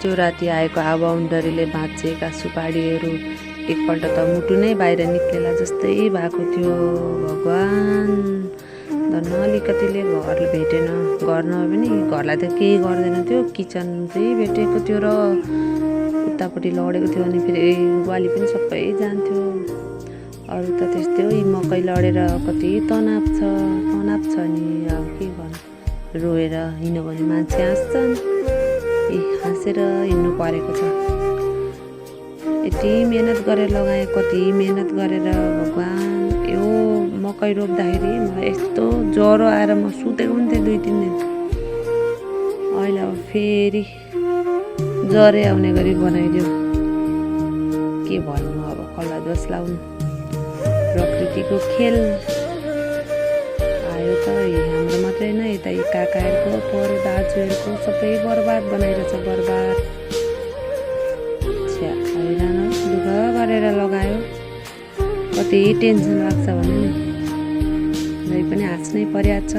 त्यो राति आएको हावाहुन्डरीले भाँचिएका सुपारीहरू एकपल्ट त मुटु नै बाहिर निक्लेला जस्तै भएको थियो। भगवान धन्न अलिकतिले घर भेटेन। घर नभए पनि घरलाई त केही गर्दैन थियो, किचन चाहिँ भेटेको थियो र उतापट्टि लडेको थियो। अनि फेरि ग्वाली पनि सबै जान्थ्यो। अरू त त्यस्तै हो, मकै लडेर कति तनाव छ नि। अब के गर्नु, रोएर हिँड्यो भने मान्छे हाँस्छन्, हाँसेर हिँड्नु परेको छ। यति मेहनत गरेर लगाएँ, कति मेहनत गरेर। भगवान यो मकै रोप्दाखेरि मलाई यस्तो ज्वरो आएर म सुतेको पनि थिएँ 2-3 दिन। अहिले अब फेरि ज्वरै आउने गरी बनाइदियो। के भन्नु अब, कसलाई दोष लाउनु। प्रकृतिको खेल आयो त हाम्रो मात्रै होइन, यता काकाहरूको पर दाजुहरूको सबै बर्बाद बनाइरहेछ। बर्बाद हैरान, दुःख गरेर लगायो। कति टेन्सन लाग्छ भने नि, पनि हाँस्नै परिरहेछ।